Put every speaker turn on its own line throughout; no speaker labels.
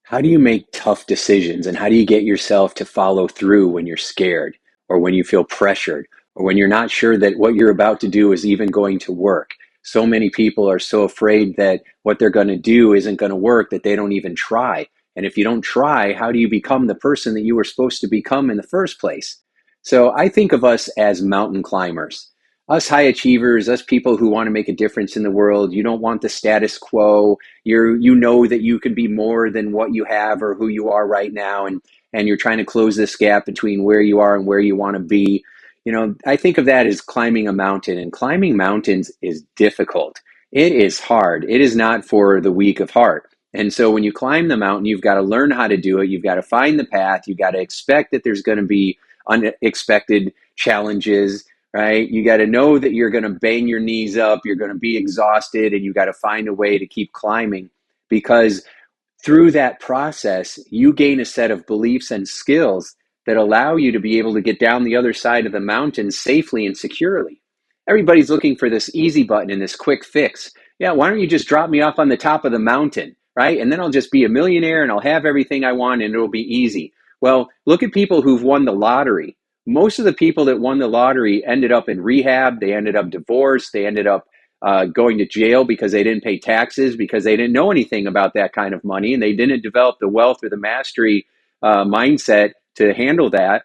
How do you make tough decisions and how do you get yourself to follow through when you're scared or when you feel pressured or when you're not sure that what you're about to do is even going to work? So many people are so afraid that what they're going to do isn't going to work that they don't even try. And if you don't try, how do you become the person that you were supposed to become in the first place? So I think of us as mountain climbers, us high achievers, us people who want to make a difference in the world. You don't want the status quo. You know that you can be more than what you have or who you are right now, and you're trying to close this gap between where you are and where you want to be. I think of that as climbing a mountain, and climbing mountains is difficult. It is hard. It is not for the weak of heart. And so when you climb the mountain, you've got to learn how to do it. You've got to find the path. You've got to expect that there's going to be unexpected challenges, right? You got to know that you're going to bang your knees up, you're going to be exhausted, and you got to find a way to keep climbing, because through that process, you gain a set of beliefs and skills that allow you to be able to get down the other side of the mountain safely and securely. Everybody's looking for this easy button and this quick fix. Yeah, why don't you just drop me off on the top of the mountain, right? And then I'll just be a millionaire and I'll have everything I want and it'll be easy. Well, look at people who've won the lottery. Most of the people that won the lottery ended up in rehab, they ended up divorced, they ended up going to jail because they didn't pay taxes, because they didn't know anything about that kind of money, and they didn't develop the wealth or the mastery mindset to handle that.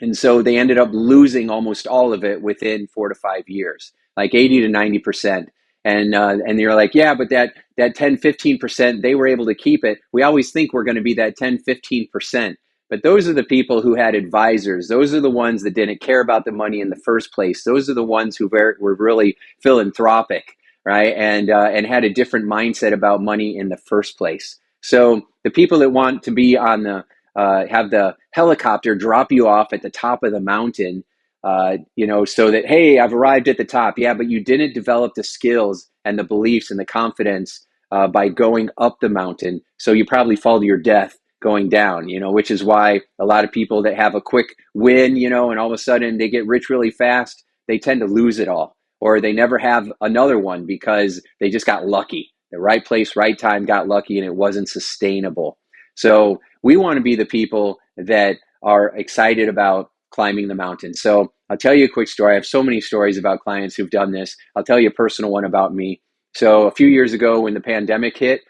And so they ended up losing almost all of it within 4 to 5 years, like 80 to 90%. And you're like, yeah, but that 10, 15%, they were able to keep it. We always think we're going to be that 10, 15%. But those are the people who had advisors. Those are the ones that didn't care about the money in the first place. Those are the ones who were really philanthropic, right? And had a different mindset about money in the first place. So the people that want to be on the have the helicopter drop you off at the top of the mountain, so that, hey, I've arrived at the top. Yeah, but you didn't develop the skills and the beliefs and the confidence by going up the mountain. So you probably fall to your death going down, which is why a lot of people that have a quick win, and all of a sudden they get rich really fast, they tend to lose it all, or they never have another one because they just got lucky. The right place, right time, got lucky, and it wasn't sustainable. So we want to be the people that are excited about climbing the mountain. So I'll tell you a quick story. I have so many stories about clients who've done this. I'll tell you a personal one about me. So a few years ago when the pandemic hit,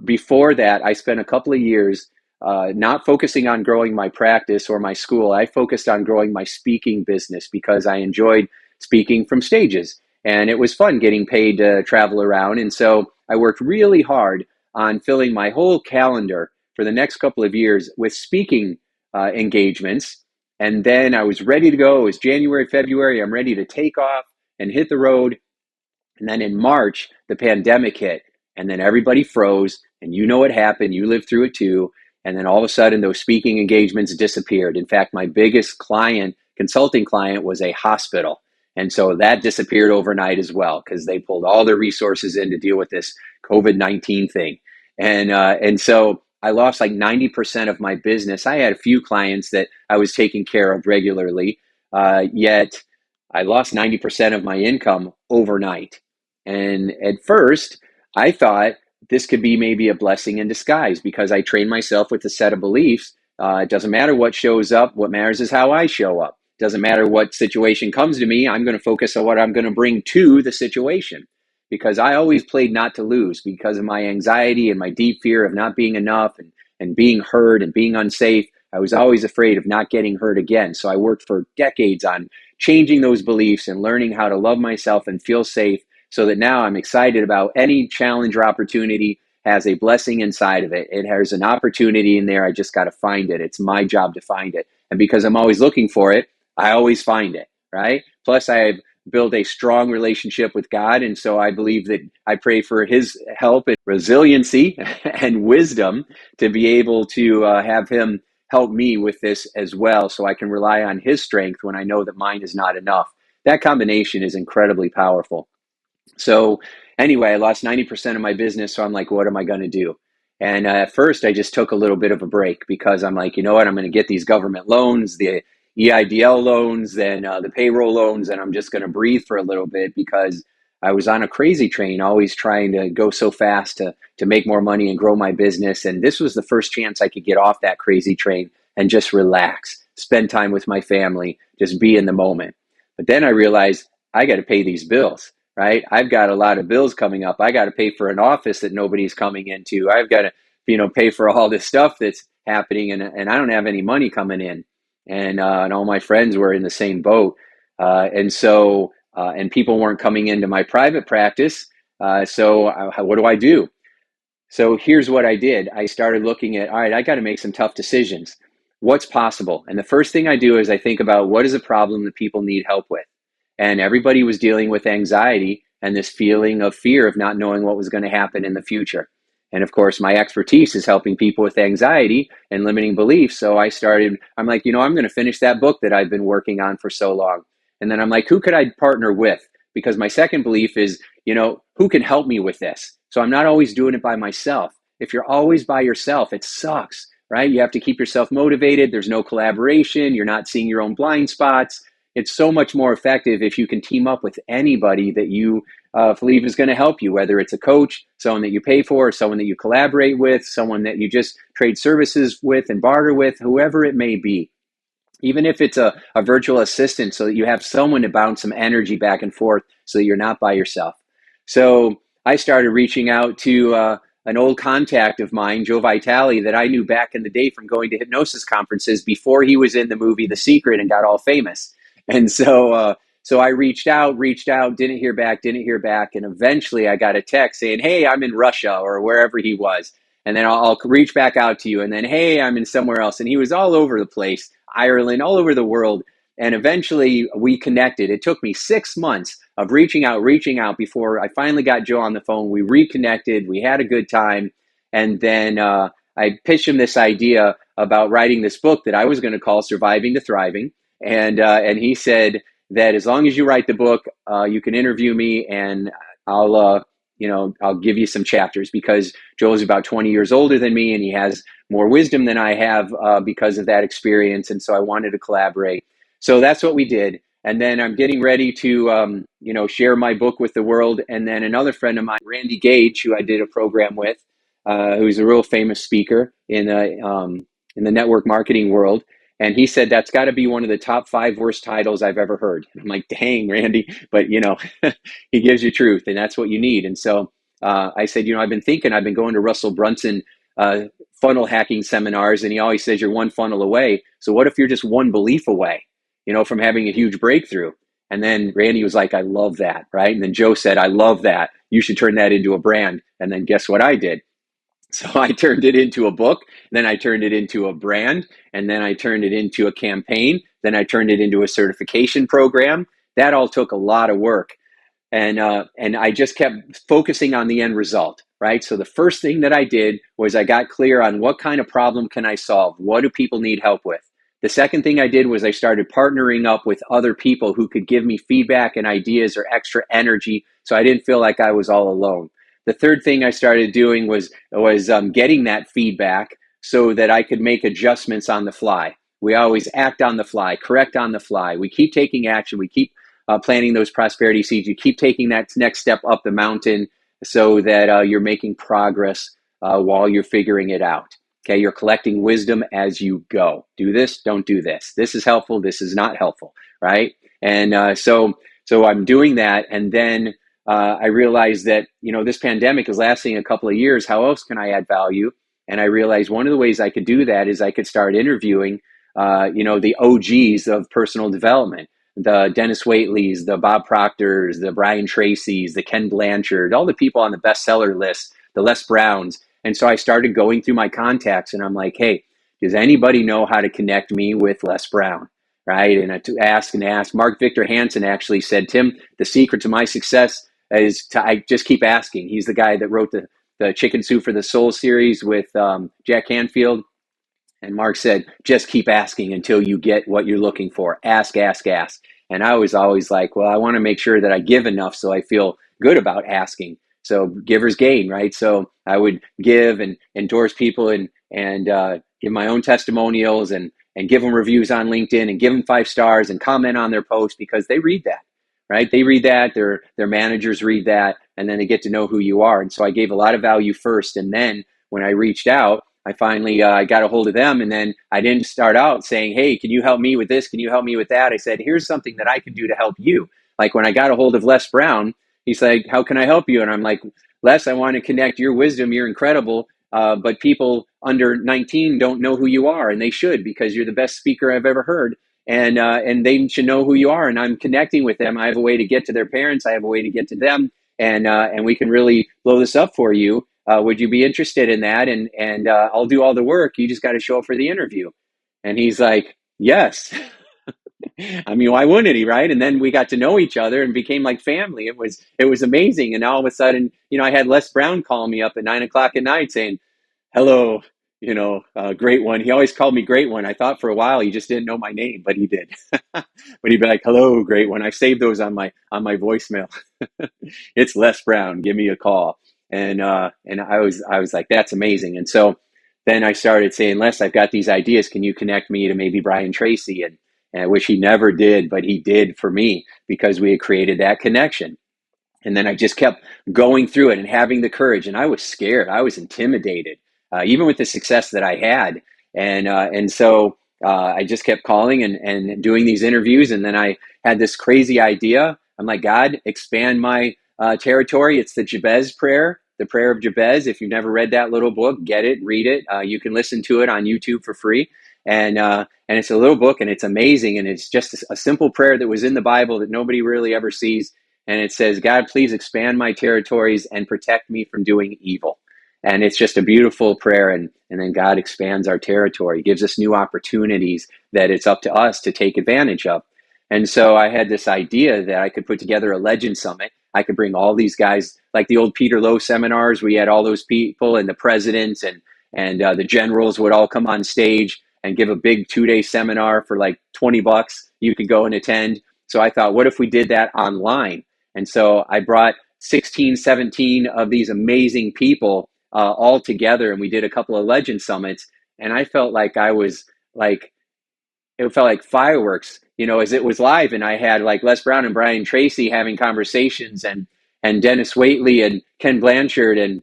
before that, I spent a couple of years not focusing on growing my practice or my school. I focused on growing my speaking business because I enjoyed speaking from stages. And it was fun getting paid to travel around. And so I worked really hard on filling my whole calendar for the next couple of years with speaking engagements. And then I was ready to go. It was January, February. I'm ready to take off and hit the road. And then in March, the pandemic hit. And then everybody froze. And you know what happened. You lived through it too. And then all of a sudden, those speaking engagements disappeared. In fact, my biggest consulting client, was a hospital. And so that disappeared overnight as well, because they pulled all their resources in to deal with this COVID-19 thing. And so I lost like 90% of my business. I had a few clients that I was taking care of regularly, yet I lost 90% of my income overnight. And at first, I thought this could be maybe a blessing in disguise, because I trained myself with a set of beliefs. It doesn't matter what shows up. What matters is how I show up. It doesn't matter what situation comes to me. I'm going to focus on what I'm going to bring to the situation, because I always played not to lose because of my anxiety and my deep fear of not being enough and being hurt and being unsafe. I was always afraid of not getting hurt again. So I worked for decades on changing those beliefs and learning how to love myself and feel safe, so that now I'm excited about any challenge or opportunity has a blessing inside of it. It has an opportunity in there. I just got to find it. It's my job to find it. And because I'm always looking for it, I always find it, right? Plus, I have built a strong relationship with God. And so I believe that I pray for his help and resiliency and wisdom to be able to have him help me with this as well, so I can rely on his strength when I know that mine is not enough. That combination is incredibly powerful. So anyway, I lost 90% of my business. So I'm like, what am I going to do? And at first, I just took a little bit of a break, because I'm like, you know what? I'm going to get these government loans, the EIDL loans, and the payroll loans, and I'm just going to breathe for a little bit, because I was on a crazy train, always trying to go so fast to make more money and grow my business. And this was the first chance I could get off that crazy train and just relax, spend time with my family, just be in the moment. But then I realized I got to pay these bills, right? I've got a lot of bills coming up. I got to pay for an office that nobody's coming into. I've got to, pay for all this stuff that's happening, and I don't have any money coming in. And all my friends were in the same boat. And people weren't coming into my private practice. What do I do? So here's what I did. I started looking at, all right, I got to make some tough decisions. What's possible? And the first thing I do is I think about what is a problem that people need help with. And everybody was dealing with anxiety and this feeling of fear of not knowing what was going to happen in the future. And of course, my expertise is helping people with anxiety and limiting beliefs. So I'm like, I'm going to finish that book that I've been working on for so long. And then I'm like, who could I partner with? Because my second belief is, who can help me with this? So I'm not always doing it by myself. If you're always by yourself, it sucks, right? You have to keep yourself motivated. There's no collaboration. You're not seeing your own blind spots. It's so much more effective if you can team up with anybody that you believe is going to help you, whether it's a coach, someone that you pay for, someone that you collaborate with, someone that you just trade services with and barter with, whoever it may be. Even if it's a virtual assistant, so that you have someone to bounce some energy back and forth so that you're not by yourself. So I started reaching out to an old contact of mine, Joe Vitale, that I knew back in the day from going to hypnosis conferences before he was in the movie The Secret and got all famous. And so I reached out, didn't hear back. And eventually I got a text saying, hey, I'm in Russia or wherever he was. And then I'll reach back out to you. And then, hey, I'm in somewhere else. And he was all over the place, Ireland, all over the world. And eventually we connected. It took me 6 months of reaching out before I finally got Joe on the phone. We reconnected. We had a good time. And then I pitched him this idea about writing this book that I was going to call Surviving to Thriving. And he said that as long as you write the book, you can interview me and I'll give you some chapters, because Joel is about 20 years older than me and he has more wisdom than I have because of that experience. And so I wanted to collaborate. So that's what we did. And then I'm getting ready to, share my book with the world. And then another friend of mine, Randy Gage, who I did a program with, who's a real famous speaker in the network marketing world. And he said, that's got to be one of the top 5 worst titles I've ever heard. And I'm like, dang, Randy, but he gives you truth and that's what you need. And so I said, I've been going to Russell Brunson funnel hacking seminars, and he always says you're one funnel away. So what if you're just one belief away, from having a huge breakthrough? And then Randy was like, I love that, right? And then Joe said, I love that. You should turn that into a brand. And then guess what I did? So I turned it into a book, then I turned it into a brand, and then I turned it into a campaign, then I turned it into a certification program. That all took a lot of work. And I just kept focusing on the end result, right? So the first thing that I did was I got clear on what kind of problem can I solve? What do people need help with? The second thing I did was I started partnering up with other people who could give me feedback and ideas or extra energy, so I didn't feel like I was all alone. The third thing I started doing was getting that feedback so that I could make adjustments on the fly. We always act on the fly, correct on the fly. We keep taking action. We keep planting those prosperity seeds. You keep taking that next step up the mountain so that you're making progress while you're figuring it out. Okay, you're collecting wisdom as you go. Do this, don't do this. This is helpful, this is not helpful, right? And so I'm doing that, and then I realized that, this pandemic is lasting a couple of years. How else can I add value? And I realized one of the ways I could do that is I could start interviewing, the OGs of personal development, the Dennis Waitley's, the Bob Proctor's, the Brian Tracy's, the Ken Blanchard, all the people on the bestseller list, the Les Browns. And so I started going through my contacts and I'm like, hey, does anybody know how to connect me with Les Brown? Right? And to ask and ask. Mark Victor Hansen actually said, Tim, the secret to my success is I just keep asking. He's the guy that wrote the Chicken Soup for the Soul series with Jack Canfield. And Mark said, just keep asking until you get what you're looking for. Ask, ask, ask. And I was always like, well, I want to make sure that I give enough so I feel good about asking. So givers gain, right? So I would give and endorse people and give my own testimonials and give them reviews on LinkedIn and give them 5 stars and comment on their post because they read that, right? They read that, their managers read that, and then they get to know who you are. And so I gave a lot of value first, and then when I reached out, I finally got a hold of them, and then I didn't start out saying, "Hey, can you help me with this? Can you help me with that?" I said, "Here's something that I can do to help you." Like when I got a hold of Les Brown, he's like, "How can I help you?" And I'm like, "Les, I want to connect your wisdom. You're incredible, but people under 19 don't know who you are, and they should, because you're the best speaker I've ever heard, and they should know who you are. And I'm connecting with them. I have a way to get to their parents. I have a way to get to them, and we can really blow this up for you. Would you be interested in that? And I'll do all the work. You just got to show up for the interview." And he's like, "Yes." I mean, why wouldn't he, right? And then we got to know each other and became like family. It was amazing. And all of a sudden, I had Les Brown call me up at 9 o'clock at night saying, "Hello, great one." He always called me Great One. I thought for a while he just didn't know my name, but he did. But he'd be like, "Hello, Great One." I saved those on my voicemail. "It's Les Brown. Give me a call." And I was like, "That's amazing." And so then I started saying, "Les, I've got these ideas. Can you connect me to maybe Brian Tracy?" And I wish he never did, but he did for me, because we had created that connection. And then I just kept going through it and having the courage. And I was scared. I was intimidated, even with the success that I had. And so I just kept calling and doing these interviews. And then I had this crazy idea. I'm like, "God, expand my territory." It's the Jabez prayer, the prayer of Jabez. If you've never read that little book, get it, read it. You can listen to it on YouTube for free. And it's a little book, and it's amazing. And it's just a simple prayer that was in the Bible that nobody really ever sees. And it says, "God, please expand my territories and protect me from doing evil." And it's just a beautiful prayer. And then God expands our territory, gives us new opportunities that it's up to us to take advantage of. And so I had this idea that I could put together a legend summit. I could bring all these guys, like the old Peter Lowe seminars. We had all those people, and the presidents and the generals would all come on stage and give a big 2-day seminar for like $20. You could go and attend. So I thought, what if we did that online? And so I brought 16, 17 of these amazing people all together, and we did a couple of legend summits. And I felt like it felt like fireworks, as it was live. And I had like Les Brown and Brian Tracy having conversations, and Dennis Waitley and Ken Blanchard, and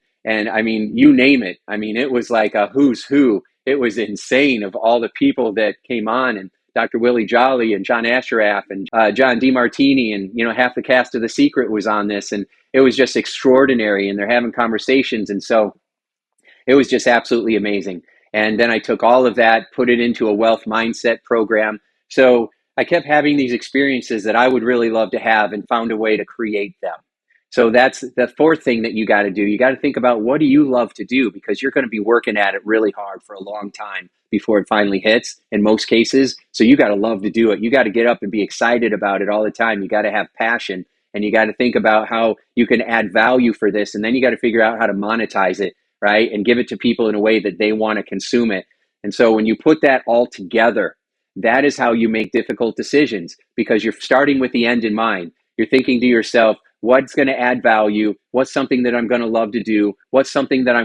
I mean, you name it. I mean, it was like a who's who. It was insane of all the people that came on, and Dr. Willie Jolly and John Ashraf and John DeMartini, and half the cast of The Secret was on this, and it was just extraordinary. And they're having conversations, and so it was just absolutely amazing. And then I took all of that, put it into a wealth mindset program. So I kept having these experiences that I would really love to have, and found a way to create them. So that's the fourth thing that you got to do. You got to think about, what do you love to do? Because you're going to be working at it really hard for a long time before it finally hits, in most cases. So you got to love to do it. You got to get up and be excited about it all the time. You got to have passion, and you got to think about how you can add value for this. And then you got to figure out how to monetize it, right? And give it to people in a way that they want to consume it. And so when you put that all together, that is how you make difficult decisions, because you're starting with the end in mind. You're thinking to yourself, what's going to add value? What's something that I'm going to love to do? What's something that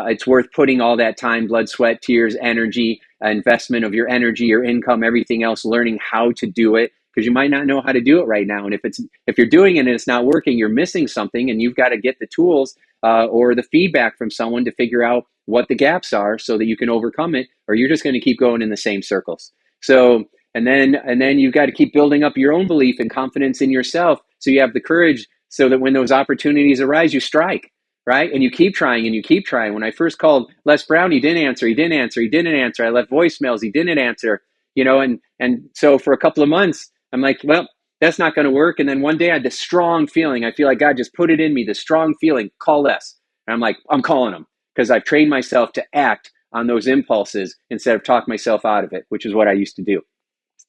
it's worth putting all that time, blood, sweat, tears, energy, investment of your energy, your income, everything else, learning how to do it, because you might not know how to do it right now. And if you're doing it and it's not working, you're missing something, and you've got to get the tools or the feedback from someone to figure out what the gaps are so that you can overcome it, or you're just going to keep going in the same circles. So, and then you've got to keep building up your own belief and confidence in yourself, so you have the courage, so that when those opportunities arise, you strike, right? And you keep trying and you keep trying. When I first called Les Brown, he didn't answer. I left voicemails, he didn't answer, and so for a couple of months, I'm like, well, that's not going to work. And then one day I had this strong feeling. I feel like God just put it in me, this strong feeling, call Les. And I'm like, I'm calling him, because I've trained myself to act on those impulses instead of talk myself out of it, which is what I used to do.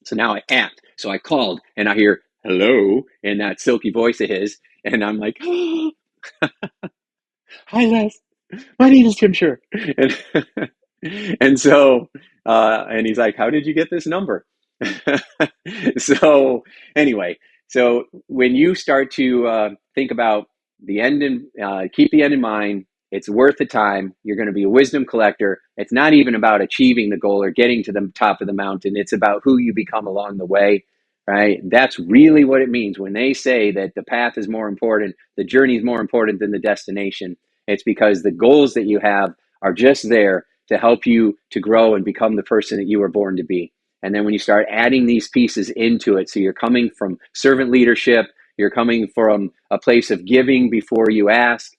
So now I act. So I called, and I hear hello in that silky voice of his. And I'm like, oh, hi, Les. My name is Tim Shurr. And so, and he's like, how did you get this number? So anyway, so when you start to think about the end and keep the end in mind, it's worth the time. You're going to be a wisdom collector. It's not even about achieving the goal or getting to the top of the mountain. It's about who you become along the way, right? That's really what it means when they say that the path is more important, the journey is more important than the destination. It's because the goals that you have are just there to help you to grow and become the person that you were born to be. And then when you start adding these pieces into it, so you're coming from servant leadership, you're coming from a place of giving before you ask,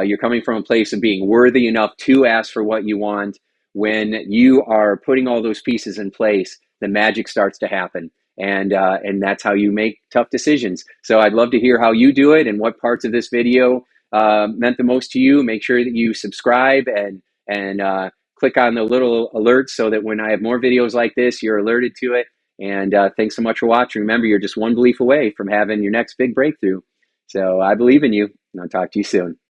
you're coming from a place of being worthy enough to ask for what you want. When you are putting all those pieces in place, the magic starts to happen. And that's how you make tough decisions. So I'd love to hear how you do it and what parts of this video meant the most to you. Make sure that you subscribe and click on the little alerts so that when I have more videos like this, you're alerted to it. And thanks so much for watching. Remember, you're just one belief away from having your next big breakthrough. So I believe in you, and I'll talk to you soon.